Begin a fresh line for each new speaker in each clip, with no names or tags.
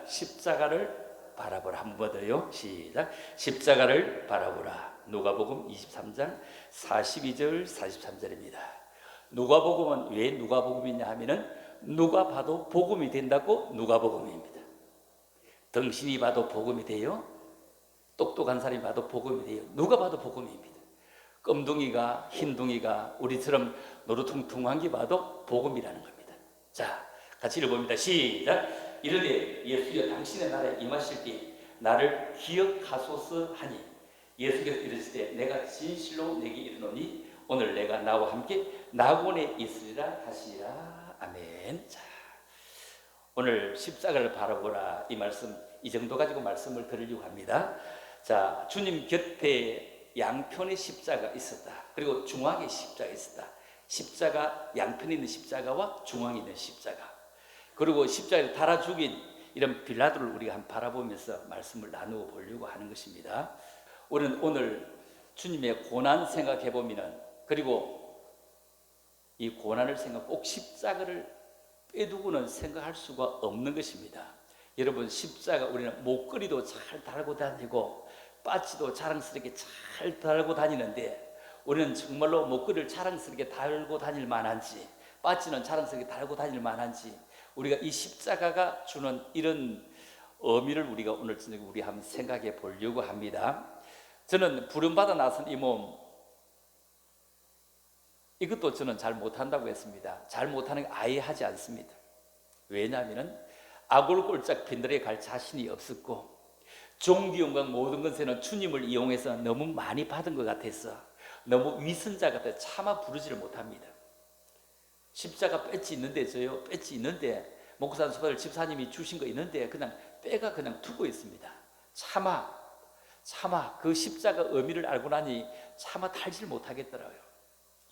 십자가를 바라보라. 한 번 더요. 시작. 십자가를 바라보라. 누가복음 23장 42절 43절입니다. 누가복음은 왜 누가복음이냐 하면은 누가 봐도 복음이 된다고 누가복음입니다. 등신이 봐도 복음이 돼요. 똑똑한 사람이 봐도 복음이 돼요. 누가 봐도 복음입니다. 껌둥이가 흰둥이가 우리처럼 노루퉁퉁한 게 봐도 복음이라는 겁니다. 자, 같이 읽어봅니다. 시작. 이르되 예수여 당신의 나라에 임하실 때 나를 기억하소서 하니 예수께서 이르실 때 내가 진실로 내게 이르노니 오늘 내가 나와 함께 낙원에 있으리라 하시라. 아멘. 자, 오늘 십자가를 바라보라 이 말씀 이 정도 가지고 말씀을 드리려고 합니다. 자, 주님 곁에 양편의 십자가 있었다. 그리고 중앙에 십자가 있었다. 십자가 양편에 있는 십자가와 중앙에 있는 십자가, 그리고 십자가를 달아 죽인 이런 빌라도를 우리가 한번 바라보면서 말씀을 나누어 보려고 하는 것입니다. 우리는 오늘 주님의 고난 생각해 보면은, 그리고 이 고난을 생각, 꼭 십자가를 빼두고는 생각할 수가 없는 것입니다. 여러분, 십자가 우리는 목걸이도 잘 달고 다니고 빠치도 자랑스럽게 잘 달고 다니는데, 우리는 정말로 목걸이를 자랑스럽게 달고 다닐 만한지, 빠치는 자랑스럽게 달고 다닐 만한지, 우리가 이 십자가가 주는 이런 의미를 우리가 오늘 저녁에 우리 한번 생각해 보려고 합니다. 저는 부름받아 나선 이 몸, 이것도 저는 잘 못한다고 했습니다. 잘 못하는 거 아예 하지 않습니다. 왜냐하면 아골골짝 빈들에 갈 자신이 없었고, 종기 영광 모든 것에는 주님을 이용해서 너무 많이 받은 것 같아서 너무 위선자 같아 차마 부르지를 못합니다. 십자가 배지 있는데, 저요 배지 있는데 목사 수파들 집사님이 주신 거 있는데 그냥 빼가 그냥 두고 있습니다. 차마 그 십자가 의미를 알고 나니 차마 달지를 못하겠더라고요.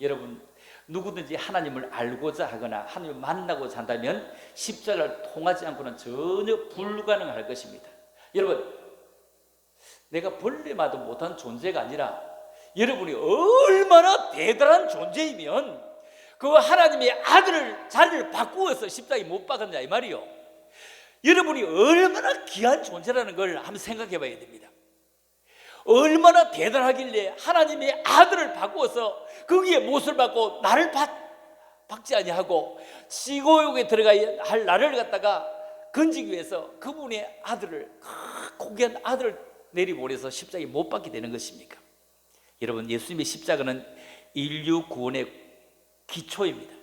여러분, 누구든지 하나님을 알고자 하거나 하나님을 만나고자 한다면 십자가를 통하지 않고는 전혀 불가능할 것입니다. 여러분, 내가 벌레마도 못한 존재가 아니라 여러분이 얼마나 대단한 존재이면 그 하나님의 아들을 자리를 바꾸어서 십자가에 못 박았냐 이 말이요. 여러분이 얼마나 귀한 존재라는 걸 한번 생각해 봐야 됩니다. 얼마나 대단하길래 하나님의 아들을 바꾸어서 거기에 못을 받고 나를 박지 아니하고 지고육에 들어가야 할 나를 갖다가 건지기 위해서 그분의 아들을, 고귀한 아들을 내리보내서 십자가에 못 박게 되는 것입니까? 여러분, 예수님의 십자가는 인류 구원의 기초입니다.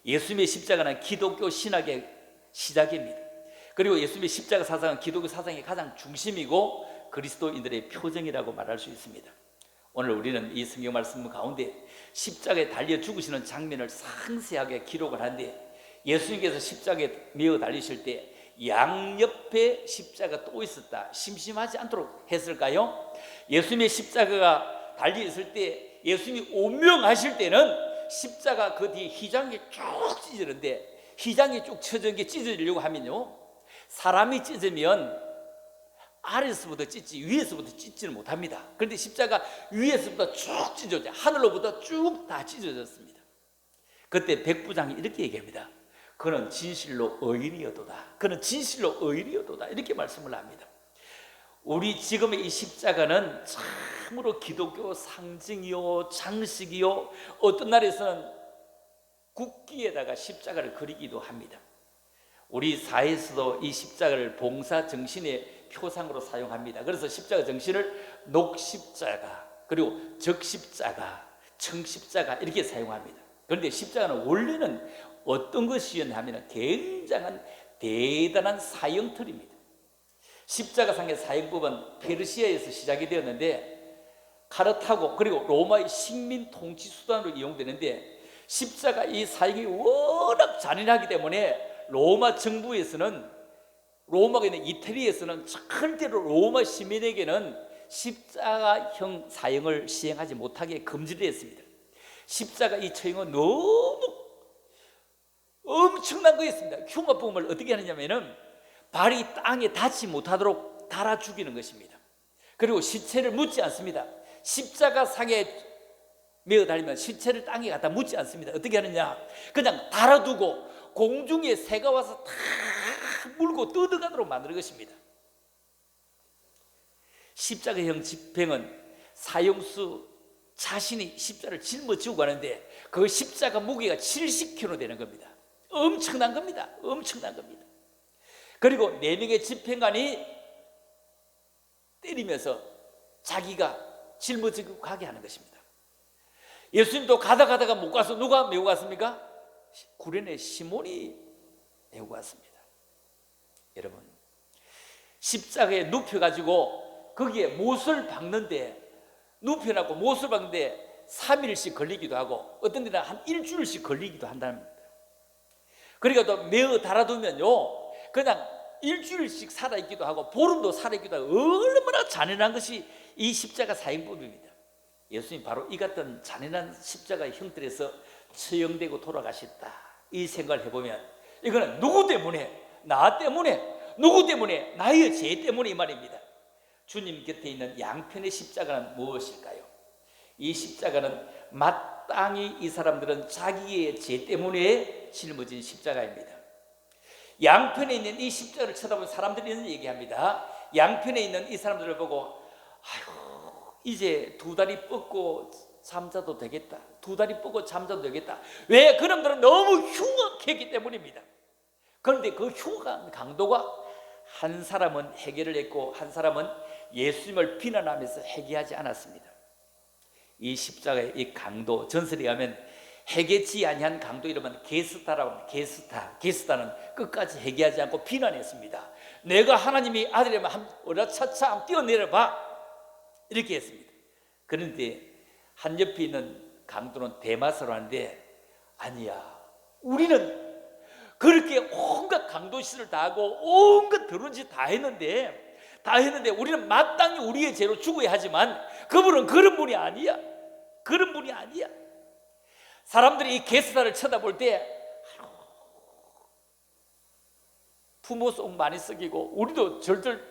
예수님의 십자가는 기독교 신학의 시작입니다. 그리고 예수님의 십자가 사상은 기독교 사상의 가장 중심이고 그리스도인들의 표정이라고 말할 수 있습니다. 오늘 우리는 이 성경 말씀 가운데 십자가에 달려 죽으시는 장면을 상세하게 기록을 하는데, 예수님께서 십자가에 매어 달리실 때 양옆에 십자가 또 있었다, 심심하지 않도록 했을까요? 예수님의 십자가가 달려 있을 때, 예수님이 운명하실 때는 십자가 그 뒤에 휘장이 쭉 찢어지는데, 휘장이 쭉 쳐진 게 찢어지려고 하면요, 사람이 찢으면 아래서부터 찢지 위에서부터 찢지는 못합니다. 그런데 십자가 위에서부터 쭉 찢어져, 하늘로부터 쭉 다 찢어졌습니다. 그때 백부장이 이렇게 얘기합니다. 그는 진실로 의인이었도다. 그는 진실로 의인이었도다. 이렇게 말씀을 합니다. 우리 지금의 이 십자가는 참으로 기독교 상징이요, 장식이요, 어떤 날에서는 국기에다가 십자가를 그리기도 합니다. 우리 사회에서도 이 십자가를 봉사 정신의 표상으로 사용합니다. 그래서 십자가 정신을 녹십자가, 그리고 적십자가, 청십자가 이렇게 사용합니다. 그런데 십자가는 원래는 어떤 것이었냐 하면 굉장한 대단한 사형틀입니다. 십자가상의 사형법은 페르시아에서 시작이 되었는데 카르타고 그리고 로마의 식민 통치 수단으로 이용되는데, 십자가 이 사형이 워낙 잔인하기 때문에 로마 정부에서는, 로마가 있는 이태리에서는 절대로 로마 시민에게는 십자가형 사형을 시행하지 못하게 금지를 했습니다. 십자가 이 처형은 너무 엄청난 거였습니다. 흉악범을 어떻게 하느냐면은 발이 땅에 닿지 못하도록 달아 죽이는 것입니다. 그리고 시체를 묻지 않습니다. 십자가 상에 매어 달리면 시체를 땅에 갖다 묻지 않습니다. 어떻게 하느냐, 그냥 달아두고 공중에 새가 와서 다 물고 떠들어가도록 만드는 것입니다. 십자가형 집행은 사형수 자신이 십자가를 짊어지고 가는데 그 십자가 무게가 70kg 되는 겁니다. 엄청난 겁니다. 엄청난 겁니다. 그리고 4명의 집행관이 때리면서 자기가 짊어지고 가게 하는 것입니다. 예수님도 가다가 못 가서 누가 메고 갔습니까? 구레네 시몬이 메고 갔습니다. 여러분, 십자가에 눕혀가지고 거기에 못을 박는데, 눕혀놓고 못을 박는데 3일씩 걸리기도 하고 어떤 데는 한 일주일씩 걸리기도 한답니다. 그러니까 또 메어 달아두면요 그냥 일주일씩 살아있기도 하고 보름도 살아있기도 하고 얼마나 잔인한 것이 이 십자가 사형법입니다. 예수님 바로 이 같은 잔인한 십자가의 형틀에서 처형되고 돌아가셨다, 이 생각을 해보면 이거는 누구 때문에? 나 때문에, 누구 때문에? 나의 죄 때문에 이 말입니다. 주님 곁에 있는 양편의 십자가는 무엇일까요? 이 십자가는 마땅히 이 사람들은 자기의 죄 때문에 짊어진 십자가입니다. 양편에 있는 이 십자가를 쳐다보는 사람들이 이런 얘기합니다. 양편에 있는 이 사람들을 보고 아이고 이제 2다리 뻗고 잠자도 되겠다, 2다리 뻗고 잠자도 되겠다. 왜? 그놈들은 너무 흉악했기 때문입니다. 그런데 그 흉악한 강도가 한 사람은 해결을 했고 한 사람은 예수님을 비난하면서 회개하지 않았습니다. 이 십자가의 이 강도, 전설에 의하면 회개치 아니한 강도 이름은 게스타라고 합니다. 게스타는 끝까지 회개하지 않고 비난했습니다. 내가 하나님의 아들이면 어라차차 한번 뛰어내려봐, 이렇게 했습니다. 그런데 한 옆에 있는 강도는 대마사로 하는데 아니야, 우리는 그렇게 온갖 강도짓을 다 하고 온갖 더러운 짓 다 했는데 우리는 마땅히 우리의 죄로 죽어야 하지만 그분은 그런 분이 아니야. 그런 분이 아니야. 사람들이 이 게스타를 쳐다볼 때 부모 속 많이 썩이고 우리도 절절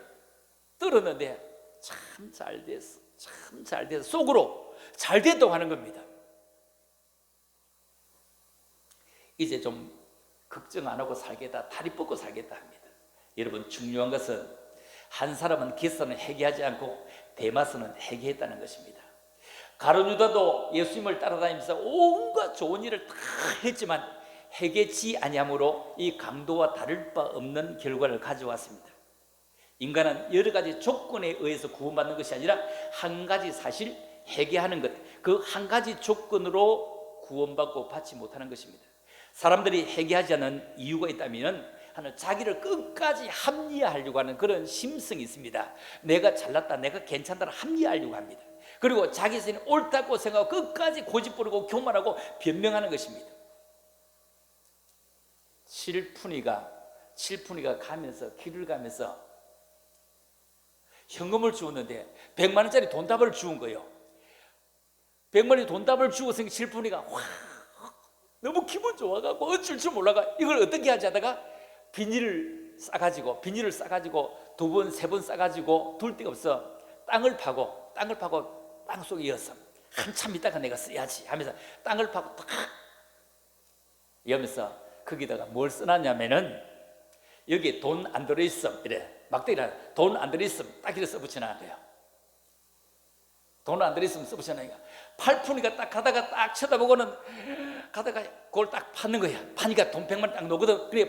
떨었는데 참 잘 됐어, 참 잘 됐어, 속으로 잘 됐다고 하는 겁니다. 이제 좀 걱정 안 하고 살겠다, 다리 뻗고 살겠다 합니다. 여러분, 중요한 것은 한 사람은 게스타는 회개하지 않고 데마스는 회개했다는 것입니다. 가룟 유다도 예수님을 따라다니면서 온갖 좋은 일을 다 했지만 회개치 아니함으로 이 강도와 다를 바 없는 결과를 가져왔습니다. 인간은 여러 가지 조건에 의해서 구원받는 것이 아니라 한 가지 사실, 회개하는 것, 그 한 가지 조건으로 구원받고 받지 못하는 것입니다. 사람들이 회개하지 않는 이유가 있다면 하는 자기를 끝까지 합리화하려고 하는 그런 심성이 있습니다. 내가 잘났다, 내가 괜찮다를 합리화하려고 합니다. 그리고 자기 자신이 옳다고 생각하고 끝까지 고집부리고 교만하고 변명하는 것입니다. 칠푼이가 가면서 길을 가면서 현금을 주었는데 100만 원짜리 돈다발을 주운 거예요. 100만 원짜리 돈다발을 주고서 칠푼이가 너무 기분 좋아가고 어쩔 줄 몰라가 이걸 어떻게 하지 하다가 비닐을 싸가지고 2번, 3번 싸가지고 둘 데가 없어 땅을 파고 땅 속에 이었어. 한참 있다가 내가 써야지 하면서 땅을 파고 딱 이러면서 거기다가 뭘 써놨냐면은 여기에 돈 안 들어있음, 이래 막대기라 돈 안 들어있음 딱 이래 써붙여놓은 거예요. 돈 안 들어있으면 써붙여놓으니까 팔푼이가 딱 가다가 딱 쳐다보고는 가다가 그걸 딱 파는 거야. 파니까 돈 100만 원 딱 놓거든. 그래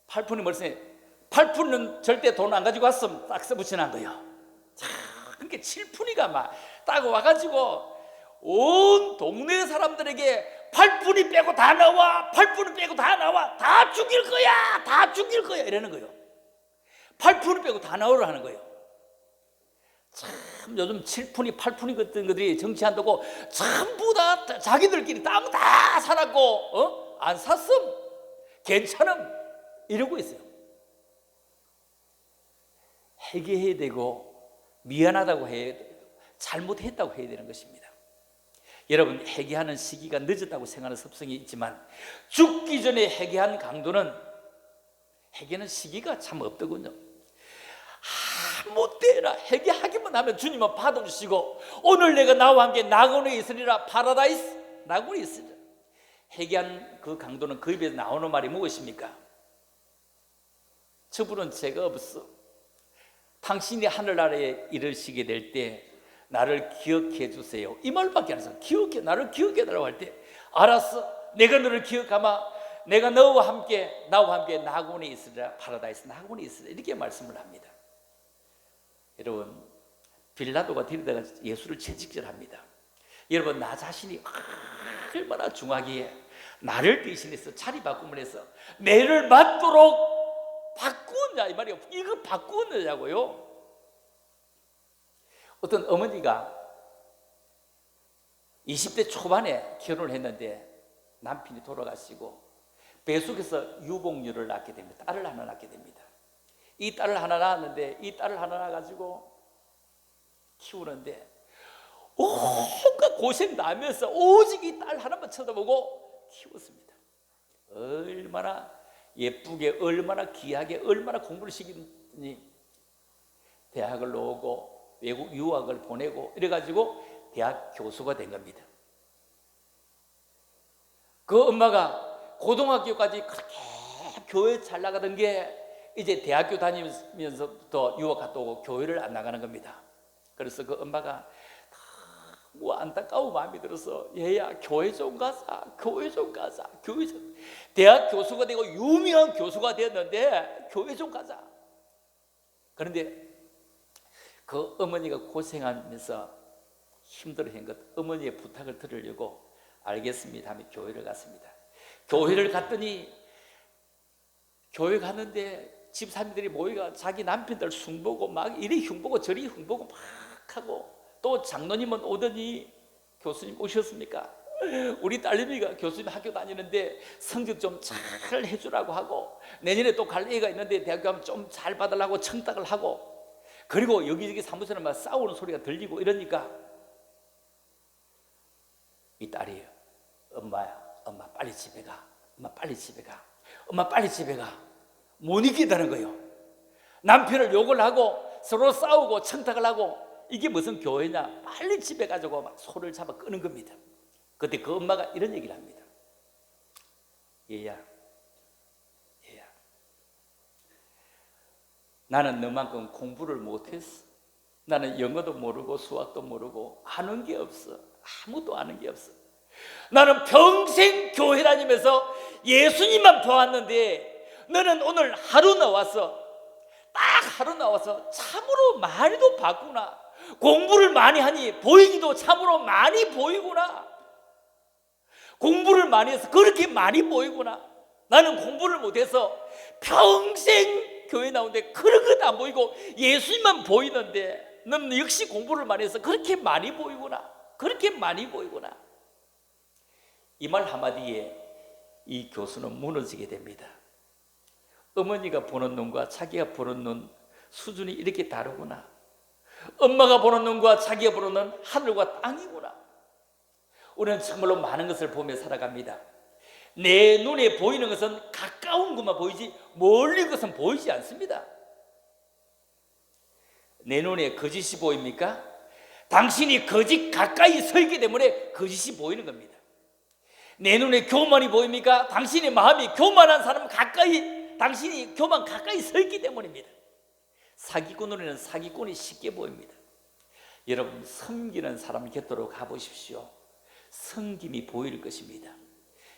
팔푼이 멀쩡해. 팔푼은 절대 돈 안 가지고 왔음 딱 써붙여놓은 거예요. 자, 그러니까 칠푼이가 막 딱 와가지고 온 동네 사람들에게 팔푼이 빼고 다 나와, 팔푼이 빼고 다 나와, 다 죽일 거야, 다 죽일 거야 이러는 거예요. 팔푼이 빼고 다 나오라 하는 거예요. 참 요즘 칠푼이 팔푼이 같은 것들이 정치한다고 전부 다 자기들끼리 땅 다 사놨고 안 샀음, 괜찮음 이러고 있어요. 회개해야 되고 미안하다고 해야 되고 잘못했다고 해야 되는 것입니다. 여러분, 회개하는 시기가 늦었다고 생각하는 습성이 있지만 죽기 전에 회개한 강도는 회개는 시기가 참 없더군요. 아무 때나 회개하기만 하면 주님은 받아주시고 오늘 내가 나와 함께 낙원에 있으리라, 파라다이스 낙원에 있으리라. 회개한 그 강도는 그 입에서 나오는 말이 무엇입니까? 저분은 죄가 없어. 당신이 하늘나라에 이르시게 될 때 나를 기억해 주세요. 이 말밖에 안 해서 나를 기억해 달라고 할 때 알았어. 내가 너를 기억하마. 내가 나와 함께 낙원에 있으리라. 파라다이스 낙원에 있으리라. 이렇게 말씀을 합니다. 여러분, 빌라도가 데려다가 예수를 채찍질합니다. 여러분, 나 자신이 얼마나 중하기에 나를 대신해서 자리 바꿈을 해서 매를 맞도록 바꾸었냐 이 말이에요. 이거 바꾸었냐고요. 어떤 어머니가 20대 초반에 결혼을 했는데 남편이 돌아가시고 배속에서 유복녀를 낳게 됩니다. 딸을 하나 낳게 됩니다. 이 딸을 하나 낳았는데 이 딸을 하나 낳아가지고 키우는데 온갖 고생 나면서 오직 이 딸 하나만 쳐다보고 키웠습니다. 얼마나 예쁘게, 얼마나 귀하게, 얼마나 공부를 시키니 대학을 나오고 외국 유학을 보내고 이래가지고 대학 교수가 된 겁니다. 그 엄마가 고등학교까지 그렇게 교회 잘 나가던 게 이제 대학교 다니면서부터 유학 갔다 오고 교회를 안 나가는 겁니다. 그래서 그 엄마가 뭐 안타까운 마음이 들어서 얘야 교회 좀 가자, 교회 좀 가자, 교회 좀. 대학 교수가 되고 유명한 교수가 되었는데 교회 좀 가자. 그런데 그 어머니가 고생하면서 힘들어한 것, 어머니의 부탁을 들으려고 알겠습니다 하며 교회를 갔습니다. 교회를 갔더니 교회 갔는데 집사님들이 모이가 자기 남편들 흉보고 막 이리 흉보고 저리 흉보고 막 하고, 또 장로님은 오더니 교수님 오셨습니까? 우리 딸내미가 교수님 학교 다니는데 성적 좀 잘 해주라고 하고 내년에 또 갈 애가 있는데 대학교 가면 좀 잘 받으려고 청탁을 하고, 그리고 여기저기 사무실에 막 싸우는 소리가 들리고 이러니까 이 딸이 엄마야, 엄마 빨리 집에 가, 엄마 빨리 집에 가, 엄마 빨리 집에 가. 못 이기다는 거예요. 남편을 욕을 하고 서로 싸우고 청탁을 하고, 이게 무슨 교회냐, 빨리 집에 가지고 막 소를 잡아 끄는 겁니다. 그때 그 엄마가 이런 얘기를 합니다. 얘야, 나는 너만큼 공부를 못했어. 나는 영어도 모르고 수학도 모르고 아는 게 없어. 아무도 아는 게 없어. 나는 평생 교회 다니면서 예수님만 보았는데 너는 오늘 하루 나와서 참으로 많이도 봤구나. 공부를 많이 하니 보이기도 참으로 많이 보이구나. 공부를 많이 해서 그렇게 많이 보이구나. 나는 공부를 못해서 평생 교회 나오는데 그런 것도 안 보이고 예수님만 보이는데 너는 역시 공부를 많이 해서 그렇게 많이 보이구나. 그렇게 많이 보이구나. 이 말 한마디에 이 교수는 무너지게 됩니다. 어머니가 보는 눈과 자기가 보는 눈 수준이 이렇게 다르구나. 엄마가 보는 눈과 자기가 보는 눈 하늘과 땅이구나. 우리는 정말로 많은 것을 보며 살아갑니다. 내 눈에 보이는 것은 가까운 것만 보이지 멀리 것은 보이지 않습니다. 내 눈에 거짓이 보입니까? 당신이 거짓 가까이 서 있기 때문에 거짓이 보이는 겁니다. 내 눈에 교만이 보입니까? 당신의 마음이 교만한 사람 가까이, 당신이 교만 가까이 서 있기 때문입니다. 사기꾼 눈에는 사기꾼이 쉽게 보입니다. 여러분, 섬기는 사람 곁으로 가보십시오. 섬김이 보일 것입니다.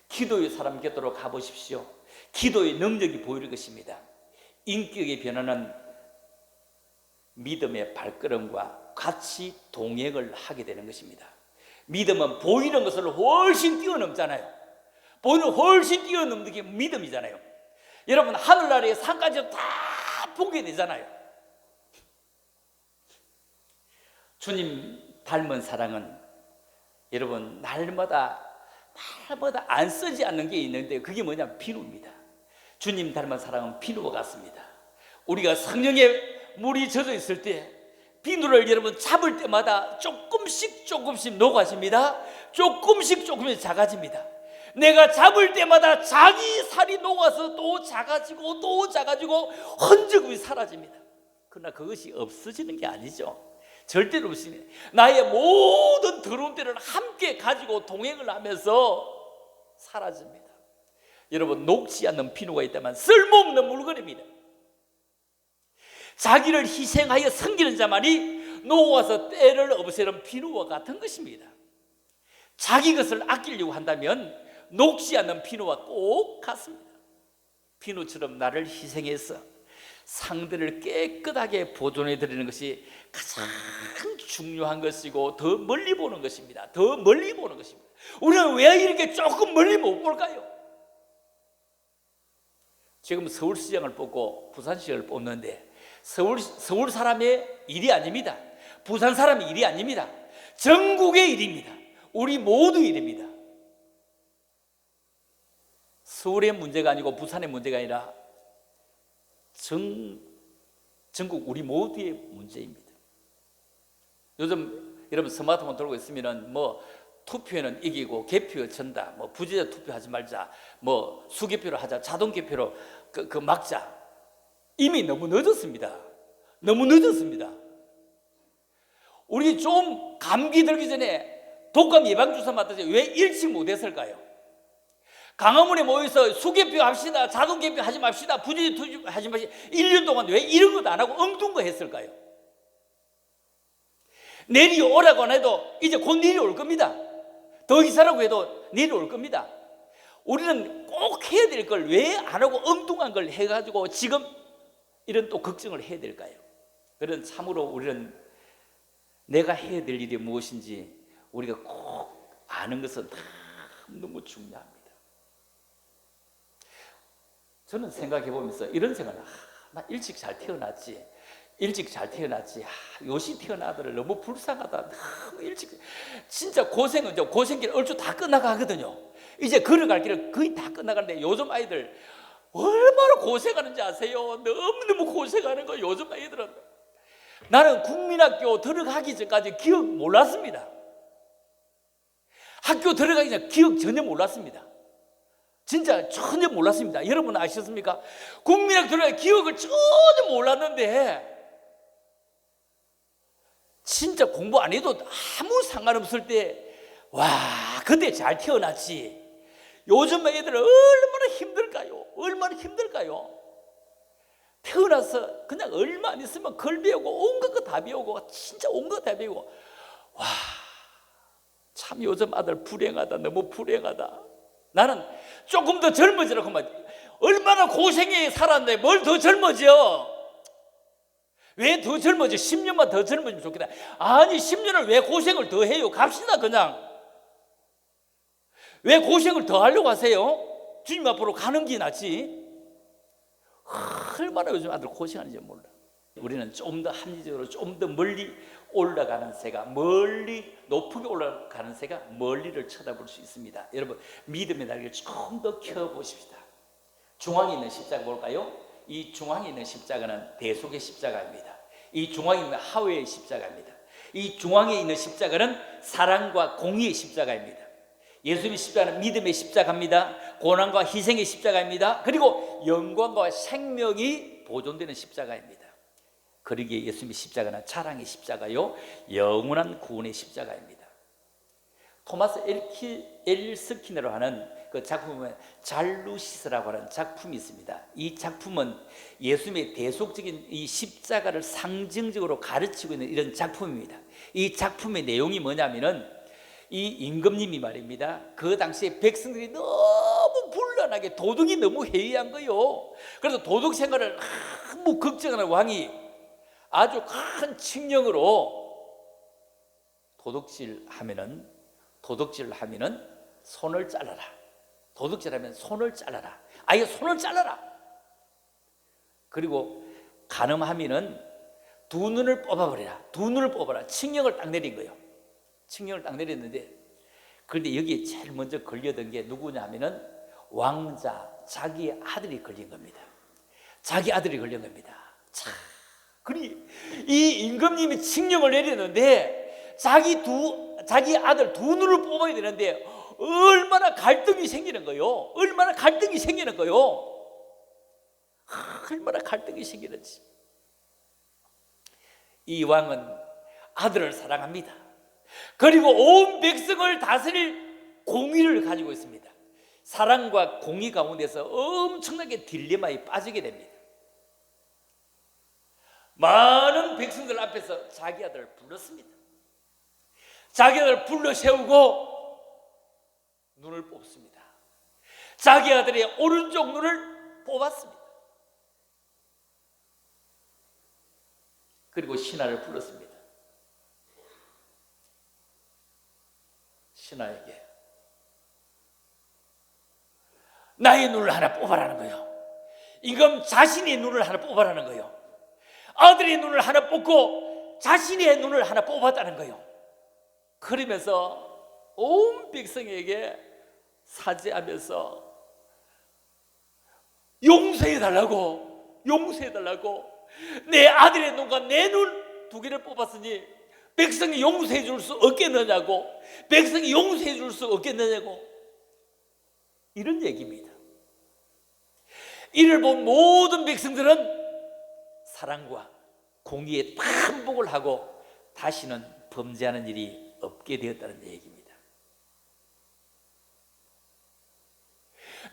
기도의 사람 곁으로 가보십시오. 기도의 능력이 보일 것입니다. 인격의 변화는 믿음의 발걸음과 같이 동행을 하게 되는 것입니다. 믿음은 보이는 것을 훨씬 뛰어넘잖아요. 보이는 훨씬 뛰어넘는 게 믿음이잖아요. 여러분, 하늘나라의 산까지 다 보게 되잖아요. 주님 닮은 사랑은 여러분 날마다 안 쓰지 않는 게 있는데 그게 뭐냐면 비누입니다. 주님 닮은 사랑은 비누와 같습니다. 우리가 성령에 물이 젖어 있을 때 비누를 여러분 잡을 때마다 조금씩 녹아집니다. 조금씩 작아집니다. 내가 잡을 때마다 자기 살이 녹아서 또 작아지고 흔적 없이 사라집니다. 그러나 그것이 없어지는 게 아니죠. 절대로 없으니 나의 모든 더러운 때를 함께 가지고 동행을 하면서 사라집니다. 여러분, 녹지 않는 비누가 있다면 쓸모없는 물건입니다. 자기를 희생하여 섬기는 자만이 놓아서 때를 없애는 비누와 같은 것입니다. 자기 것을 아끼려고 한다면 녹지 않는 비누와 꼭 같습니다. 비누처럼 나를 희생해서 상대를 깨끗하게 보존해 드리는 것이 가장 중요한 것이고 더 멀리 보는 것입니다. 더 멀리 보는 것입니다. 우리는 왜 이렇게 조금 멀리 못 볼까요? 지금 서울시장을 뽑고 부산시장을 뽑는데 서울 사람의 일이 아닙니다. 부산 사람의 일이 아닙니다. 전국의 일입니다. 우리 모두의 일입니다. 서울의 문제가 아니고 부산의 문제가 아니라 전국 우리 모두의 문제입니다. 요즘 여러분 스마트폰 들고 있으면 뭐 투표에는 이기고 개표 전다, 뭐 부재자 투표하지 말자, 뭐 수개표로 하자, 자동 개표로 그 막자. 이미 너무 늦었습니다. 너무 늦었습니다. 우리 좀 감기 들기 전에 독감 예방 주사 맞듯이 왜 일찍 못했을까요? 강화문에 모여서 수개표 합시다, 자동 개표 하지 맙시다, 부재자 투표 하지 맙시다. 1년 동안 왜 이런 것도 안 하고 엉뚱 거 했을까요? 내일이 오라고 안 해도 이제 곧 내일이 올 겁니다. 더 이상하고 해도 내일이 올 겁니다. 우리는 꼭 해야 될 걸 왜 안 하고 엉뚱한 걸 해가지고 지금 이런 또 걱정을 해야 될까요? 그런 참으로 우리는 내가 해야 될 일이 무엇인지 우리가 꼭 아는 것은 너무 중요합니다. 저는 생각해 보면서 이런 생각을 나 일찍 잘 태어났지. 요시 태어난 아들을 너무 불쌍하다. 너무 일찍 진짜 고생길 얼추 다 끝나가거든요. 이제 걸어갈 길을 거의 다 끝나가는데 요즘 아이들 얼마나 고생하는지 아세요? 너무너무 고생하는 거 요즘 아이들은. 나는 국민학교 들어가기 전까지 기억 몰랐습니다. 학교 들어가기 전 기억 전혀 몰랐습니다. 진짜 전혀 몰랐습니다. 여러분 아셨습니까? 국민학교 들어가기 기억을 전혀 몰랐는데 진짜 공부 안 해도 아무 상관없을 때 와 그때 잘 태어났지. 요즘 애들은 얼마나 힘들까요? 태어나서 그냥 얼마 안 있으면 글 배우고 온갖 거 다 배우고 진짜 온갖 다 배우고 와 참 요즘 아들 불행하다. 너무 불행하다. 나는 조금 더 젊어지라고 하면 얼마나 고생해 살았는데 뭘 더 젊어져? 왜 더 젊어져? 10년만 더 젊어지면 좋겠다. 아니 10년을 왜 고생을 더 해요? 갑시다 그냥. 왜 고생을 더 하려고 하세요? 주님 앞으로 가는 게 낫지. 얼마나 요즘 아들 고생하는지 몰라. 우리는 좀 더 합리적으로 좀 더 멀리 올라가는 새가 멀리 높게 올라가는 새가 멀리를 쳐다볼 수 있습니다. 여러분 믿음의 날개를 좀 더 켜보십시다. 중앙에 있는 십자가 볼까요? 이 중앙에 있는 십자가는 대속의 십자가입니다. 이 중앙에 있는 하회의 십자가입니다. 이 중앙에 있는 십자가는 사랑과 공의의 십자가입니다. 예수님의 십자가는 믿음의 십자가입니다. 고난과 희생의 십자가입니다. 그리고 영광과 생명이 보존되는 십자가입니다. 그러기에 예수님의 십자가는 사랑의 십자가요 영원한 구원의 십자가입니다. 토마스 엘스키네로 하는 그 작품은 잘루시스라고 하는 작품이 있습니다. 이 작품은 예수님의 대속적인 이 십자가를 상징적으로 가르치고 있는 이런 작품입니다. 이 작품의 내용이 뭐냐면은 이 임금님이 말입니다. 그 당시에 백성들이 너무 불안하게 도덕이 너무 해이한 거요. 그래서 도덕 생활을 너무 걱정하는 왕이 아주 큰 칙령으로 도둑질 하면은 손을 잘라라. 도둑질하면 손을 잘라라. 아예 손을 잘라라. 그리고 간음하면은 두 눈을 뽑아버리라. 두 눈을 뽑아라. 칙령을 딱 내린 거예요. 칙령을 딱 내렸는데 그런데 여기에 제일 먼저 걸려든 게 누구냐 하면은 왕자 자기 아들이 걸린 겁니다. 자기 아들이 걸린 겁니다. 참. 그리 이 임금님이 칙령을 내렸는데 자기 아들 두 눈을 뽑아야 되는데 얼마나 갈등이 생기는 거요. 얼마나 갈등이 생기는지. 이 왕은 아들을 사랑합니다. 그리고 온 백성을 다스릴 공의를 가지고 있습니다. 사랑과 공의 가운데서 엄청나게 딜레마에 빠지게 됩니다. 많은 백성들 앞에서 자기 아들을 불렀습니다. 자기 아들을 불러 세우고 눈을 뽑습니다. 자기 아들의 오른쪽 눈을 뽑았습니다. 그리고 신하를 불렀습니다. 신하에게 나의 눈을 하나 뽑아라는 거예요. 임금 자신의 눈을 하나 뽑아라는 거예요. 아들의 눈을 하나 뽑고 자신의 눈을 하나 뽑았다는 거예요. 그러면서 온 백성에게 사죄하면서 용서해달라고, 내 아들의 눈과 내 눈 두 개를 뽑았으니 백성이 용서해 줄 수 없겠느냐고, 백성이 용서해 줄 수 없겠느냐고, 이런 얘기입니다. 이를 본 모든 백성들은 사랑과 공의에 반복을 하고 다시는 범죄하는 일이 없게 되었다는 얘기입니다.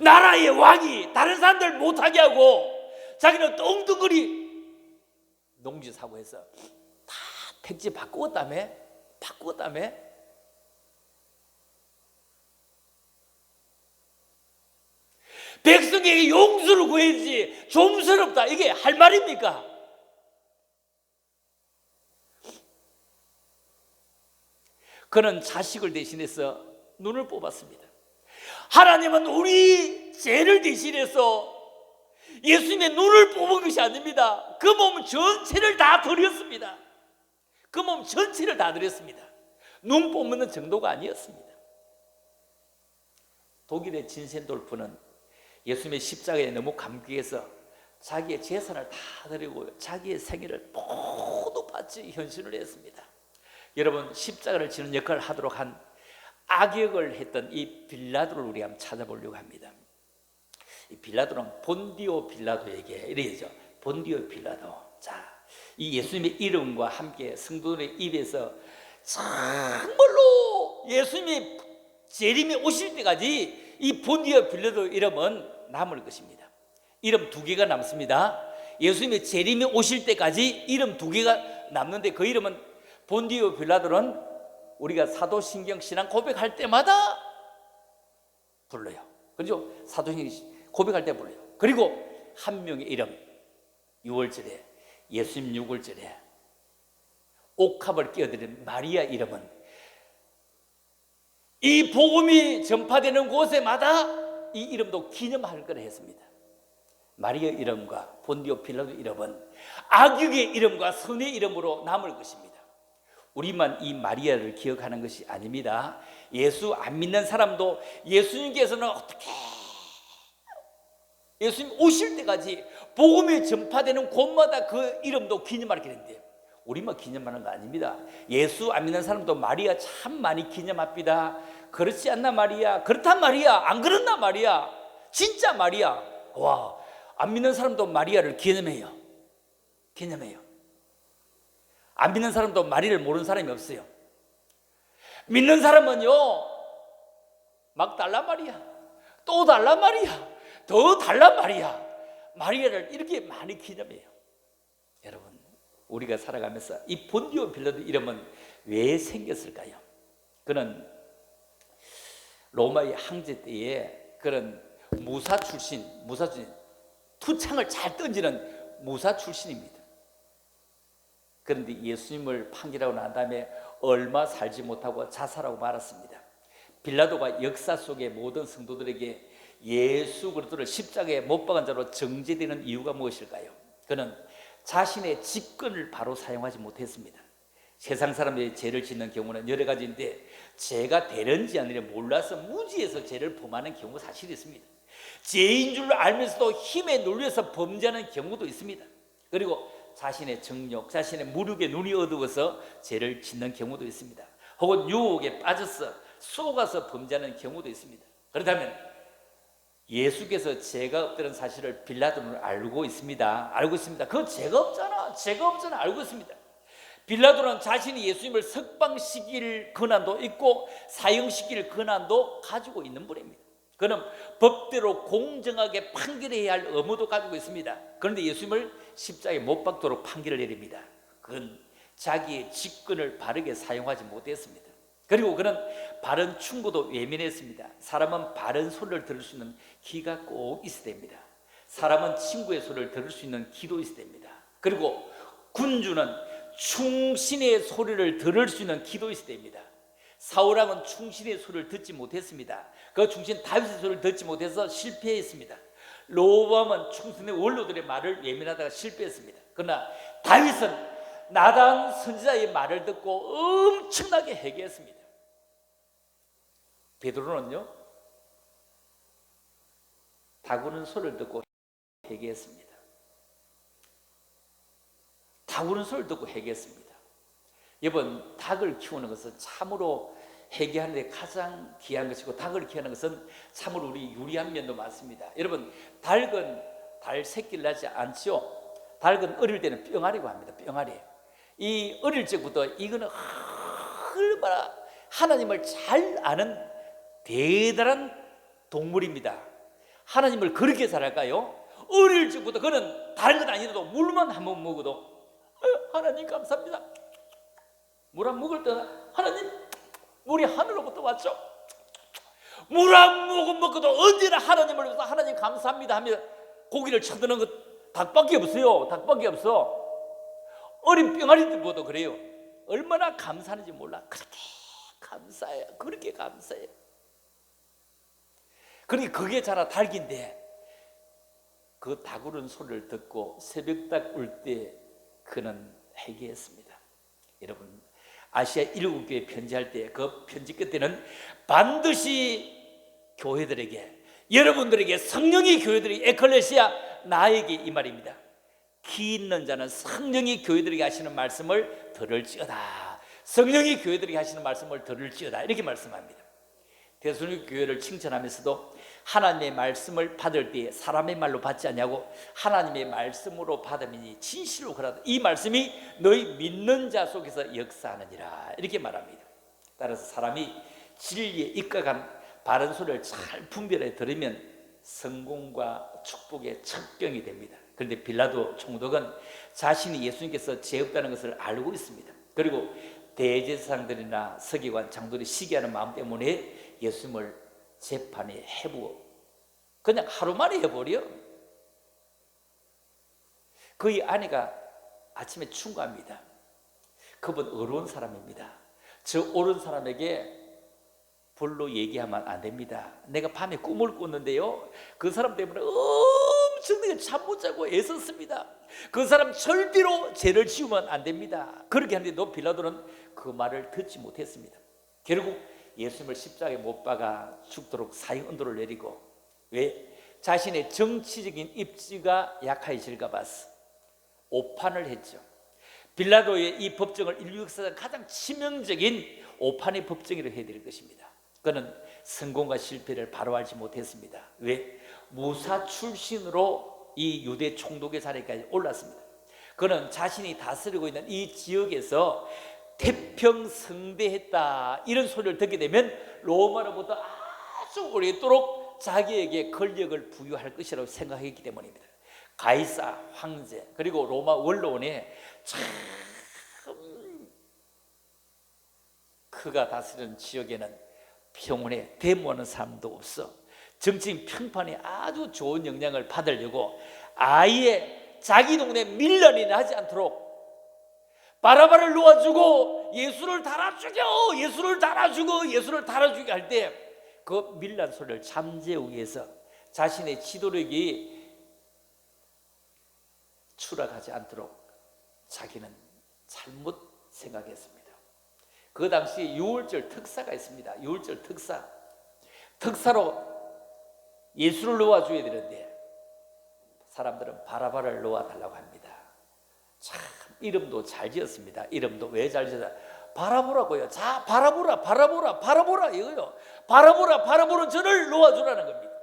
나라의 왕이 다른 사람들 못하게 하고 자기는 뚱뚱거리 농지사고해서 다 택지 바꾸었다며? 백성에게 용서를 구해야지 좀스럽다, 이게 할 말입니까? 그는 자식을 대신해서 눈을 뽑았습니다. 하나님은 우리 죄를 대신해서 예수님의 눈을 뽑은 것이 아닙니다. 그 몸 전체를 다 드렸습니다. 그 몸 전체를 다 드렸습니다. 눈 뽑는 정도가 아니었습니다. 독일의 진센돌프는 예수님의 십자가에 너무 감격해서 자기의 재산을 다 드리고 자기의 생애를 모두 바치 헌신을 했습니다. 여러분, 십자가를 지는 역할을 하도록 한 악역을 했던 이 빌라도를 우리 한번 찾아보려고 합니다. 이 빌라도는 본디오 빌라도에게 이래야죠. 본디오 빌라도. 자, 이 예수님의 이름과 함께 성도들의 입에서 정말로 예수님이 재림이 오실 때까지 이 본디오 빌라도 이름은 남을 것입니다. 이름 두 개가 남습니다. 예수님의 재림이 오실 때까지 이름 두 개가 남는데 그 이름은 본디오 빌라도는 우리가 사도신경 신앙 고백할 때마다 불러요. 그렇죠? 사도신경 고백할 때 불러요. 그리고 한 명의 이름, 6월절에 예수님 6월절에 옥합을 끼어드린 마리아 이름은 이 복음이 전파되는 곳에마다 이 이름도 기념할 거라 했습니다. 마리아 이름과 본디오 빌라도 이름은 악역의 이름과 선의 이름으로 남을 것입니다. 우리만 이 마리아를 기억하는 것이 아닙니다. 예수 안 믿는 사람도 예수님께서는 어떻게 예수님 오실 때까지 복음이 전파되는 곳마다 그 이름도 기념하게 되는데 우리만 기념하는 거 아닙니다. 예수 안 믿는 사람도 마리아 참 많이 기념합니다. 그렇지 않나 마리아? 그렇단 마리아? 안 그렇나 마리아? 진짜 마리아? 와, 안 믿는 사람도 마리아를 기념해요. 안 믿는 사람도 마리아를 모르는 사람이 없어요. 믿는 사람은요, 막 달라 마리아, 또 달라 마리아, 더 달라 마리아, 마리아를 이렇게 많이 기념해요. 여러분, 우리가 살아가면서 이 본디오 빌라도 이름은 왜 생겼을까요? 그는 로마의 황제 때에 그런 무사 출신, 투창을 잘 던지는 무사 출신입니다. 그런데 예수님을 판결하고 난 다음에 얼마 살지 못하고 자살하고 말았습니다. 빌라도가 역사 속의 모든 성도들에게 예수 그리스도를 십자가에 못 박은 자로 정죄되는 이유가 무엇일까요? 그는 자신의 직권을 바로 사용하지 못했습니다. 세상 사람들이 죄를 짓는 경우는 여러 가지인데 죄가 되는지 아니냐 몰라서 무지해서 죄를 범하는 경우가 사실 있습니다. 죄인 줄 알면서도 힘에 눌려서 범죄하는 경우도 있습니다. 그리고 자신의 정욕, 자신의 무력에 눈이 어두워서 죄를 짓는 경우도 있습니다. 혹은 유혹에 빠져서 속아서 범죄하는 경우도 있습니다. 그렇다면 예수께서 죄가 없다는 사실을 빌라도는 알고 있습니다. 그 죄가 없잖아. 알고 있습니다. 빌라도는 자신이 예수님을 석방시킬 권한도 있고 사형시킬 권한도 가지고 있는 분입니다. 그는 법대로 공정하게 판결해야 할 의무도 가지고 있습니다. 그런데 예수님을 십자가에 못 박도록 판결을 내립니다. 그건 자기의 직권을 바르게 사용하지 못했습니다. 그리고 그는 바른 충고도 외면했습니다. 사람은 바른 소리를 들을 수 있는 귀가 꼭 있어야 됩니다. 사람은 친구의 소리를 들을 수 있는 귀도 있어야 됩니다. 그리고 군주는 충신의 소리를 들을 수 있는 귀도 있어야 됩니다. 사울왕은 충신의 소리를 듣지 못했습니다. 그 충신 다윗의 소리를 듣지 못해서 실패했습니다. 로보암은 충신의 원로들의 말을 외면하다가 실패했습니다. 그러나 다윗은 나단 선지자의 말을 듣고 엄청나게 회개했습니다. 베드로는요, 닭우는 소리를 듣고 회개했습니다. 닭우는 소리를 듣고 회개했습니다. 여러분, 닭을 키우는 것은 참으로 회개하는 데 가장 귀한 것이고, 닭을 키우는 것은 참으로 우리 유리한 면도 많습니다. 여러분, 닭은 달 새끼를 낳지 않죠. 닭은 어릴 때는 뿅아리고 합니다. 뿅아리. 이 어릴 적부터 이거는 얼마나 하나님을 잘 아는 대단한 동물입니다. 하나님을 그렇게 잘할까요? 어릴 적부터 그는 다른 건 아니라도 물만 한 번 먹어도 하나님 감사합니다. 물 안 먹을 때는 하나님 물이 하늘로부터 왔죠. 물 한 모금 먹고도 언제나 하나님을 위해서 하나님 감사합니다 하며 고기를 쳐드는 것 닭밖에 없어요. 닭밖에 없어. 어린 뿅아리들보다 그래요. 얼마나 감사하는지 몰라. 그렇게 감사해요. 그렇게 감사해요. 그러니까 그게 자라 닭인데 그 닭 우는 소리를 듣고 새벽닭 울 때 그는 회개했습니다. 여러분, 아시아 7교회 편지할 때 그 편지 끝에는 반드시 교회들에게, 여러분들에게, 성령의 교회들에게, 에클레시아 나에게 이 말입니다. 기 있는 자는 성령이 교회들에게 하시는 말씀을 들을지어다. 성령이 교회들에게 하시는 말씀을 들을지어다. 이렇게 말씀합니다. 데살로니가 교회를 칭찬하면서도 하나님의 말씀을 받을 때 사람의 말로 받지 않냐고 하나님의 말씀으로 받으니 진실로 그러다. 이 말씀이 너희 믿는 자 속에서 역사하느니라. 이렇게 말합니다. 따라서 사람이 진리에 입각한 바른 소리를 잘 분별해 들으면 성공과 축복의 첩경이 됩니다. 그런데 빌라도 총독은 자신이 예수님께서 죄 없다는 것을 알고 있습니다. 그리고 대제사장들이나 서기관 장들이 시기하는 마음 때문에 예수님을 재판에 해부어 그냥 하루 만에 해버려. 그의 아내가 아침에 충고합니다. 그분 어려운 사람입니다. 저 옳은 사람에게 불로 얘기하면 안 됩니다. 내가 밤에 꿈을 꿨는데요, 그 사람 때문에 엄청나게 잠 못 자고 애썼습니다. 그 사람 절대로 죄를 지우면 안 됩니다. 그렇게 하는데도 빌라도는 그 말을 듣지 못했습니다. 결국 예수님을 십자가에 못 박아 죽도록 사형 언도를 내리고, 왜? 자신의 정치적인 입지가 약해질까 봐서 오판을 했죠. 빌라도의 이 법정을 인류 역사상 가장 치명적인 오판의 법정이라고 해드릴 것입니다. 그는 성공과 실패를 바로 알지 못했습니다. 왜? 무사 출신으로 이 유대 총독의 자리까지 올랐습니다. 그는 자신이 다스리고 있는 이 지역에서 태평성대했다 이런 소리를 듣게 되면 로마로부터 아주 오래도록 자기에게 권력을 부여할 것이라고 생각했기 때문입니다. 가이사 황제 그리고 로마 원로원에 참 그가 다스리는 지역에는 평온에 데모하는 사람도 없어. 정치인 평판에 아주 좋은 영향을 받으려고 아예 자기 동네 밀란이 나지 않도록 바라바를 놓아주고 예수를 달아주고 예수를 달아주고 예수를 달아주게 할 때 그 밀란 소리를 잠재우기 위해서 자신의 지도력이 추락하지 않도록 자기는 잘못 생각했습니다. 그 당시 유월절 특사가 있습니다. 유월절 특사로 예수를 놓아줘야 되는데 사람들은 바라바를 놓아달라고 합니다. 참 이름도 잘 지었습니다. 이름도 왜 잘 지었다? 바라보라고요. 자, 바라보라 이거요. 바라보라 저를 놓아주라는 겁니다.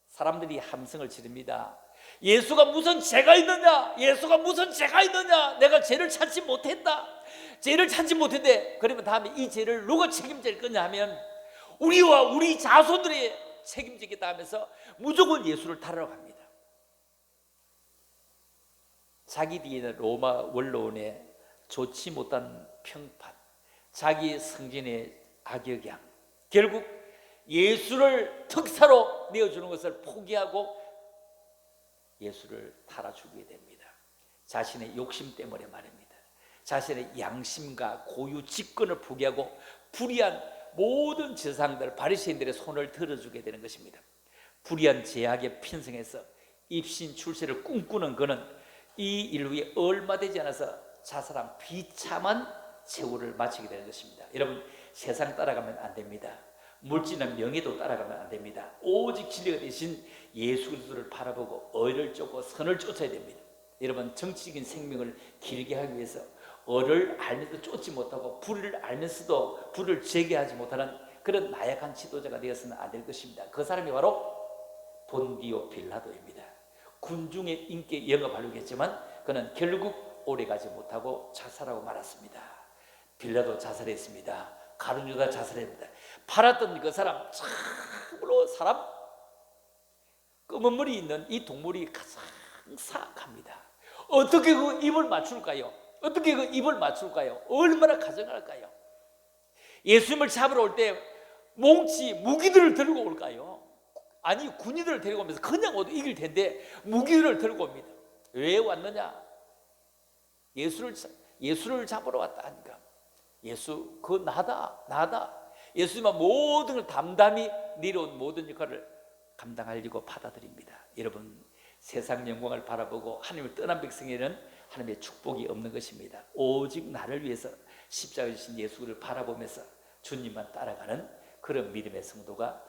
사람들이 함성을 지릅니다. 예수가 무슨 죄가 있느냐? 예수가 무슨 죄가 있느냐? 내가 죄를 찾지 못했다. 죄를 찾지 못했대. 그러면 다음에 이 죄를 누가 책임질 거냐 하면 우리와 우리 자손들이 책임지겠다 하면서 무조건 예수를 달으러 갑니다. 자기 뒤에는 로마 원로원의 좋지 못한 평판, 자기 승진의 악역양, 결국 예수를 특사로 내어주는 것을 포기하고 예수를 달아주게 됩니다. 자신의 욕심 때문에 말입니다. 자신의 양심과 고유 직권을 포기하고 불의한 모든 제사장들, 바리새인들의 손을 들어주게 되는 것입니다. 불의한 제약에 편승해서 입신 출세를 꿈꾸는 그는 이 일 후에 얼마 되지 않아서 자살한 비참한 세월을 마치게 되는 것입니다. 여러분, 세상 따라가면 안 됩니다. 물질이나 명예도 따라가면 안 됩니다. 오직 진리가 되신 예수 그리스도를 바라보고 의를 쫓고 선을 쫓아야 됩니다. 여러분, 정치적인 생명을 길게 하기 위해서 의를 알면서도 쫓지 못하고 불의를 알면서도 불의를 제기하지 못하는 그런 나약한 지도자가 되어서는 안 될 것입니다. 그 사람이 바로 본디오 빌라도입니다. 군중의 인기에 영업하려고 했지만 그는 결국 오래가지 못하고 자살하고 말았습니다. 빌라도 자살했습니다. 가룟 유다 자살했습니다. 팔았던 그 사람, 참으로 사람 검은 머리 있는 이 동물이 가장 사악합니다. 어떻게 그 입을 맞출까요? 어떻게 그 입을 맞출까요? 얼마나 가정할까요? 예수님을 잡으러 올 때 몽치 무기들을 들고 올까요? 아니, 군인들을 데리고 오면서 그냥 와도 이길 텐데 무기들을 들고 옵니다. 왜 왔느냐? 예수를 잡으러 왔다 하니까 예수, 그 나다. 예수님은 모든 걸 담담히 내려온 모든 역할을 감당하려고 받아들입니다. 여러분, 세상 영광을 바라보고 하나님을 떠난 백성에는 하나님의 축복이 없는 것입니다. 오직 나를 위해서 십자가에 지신 예수를 바라보면서 주님만 따라가는 그런 믿음의 성도가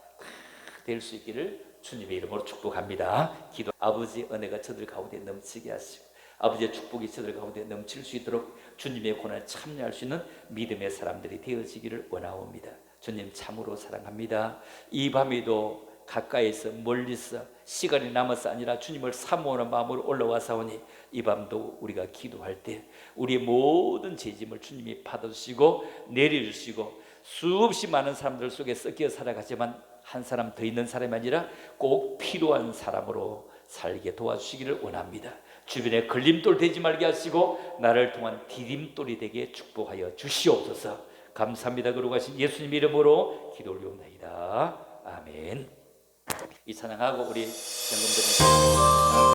될 수 있기를 주님의 이름으로 축복합니다. 기도. 아버지 은혜가 저들 가운데 넘치게 하시고 아버지의 축복이 저들 가운데 넘칠 수 있도록 주님의 고난에 참여할 수 있는 믿음의 사람들이 되어지기를 원하옵니다. 주님 참으로 사랑합니다. 이 밤에도 가까이서 멀리서 시간이 남아서 아니라 주님을 사모하는 마음으로 올라와사오니 이 밤도 우리가 기도할 때 우리의 모든 죄짐을 주님이 받아주시고 내려주시고 수없이 많은 사람들 속에 섞여 살아가지만 한 사람 더 있는 사람이 아니라 꼭 필요한 사람으로 살게 도와주시기를 원합니다. 주변에 걸림돌 되지 말게 하시고 나를 통한 디딤돌이 되게 축복하여 주시옵소서. 감사합니다. 그러고 가신 예수님 이름으로 기도 올리옵나이다. 아멘. 이 찬양하고 우리 연금들은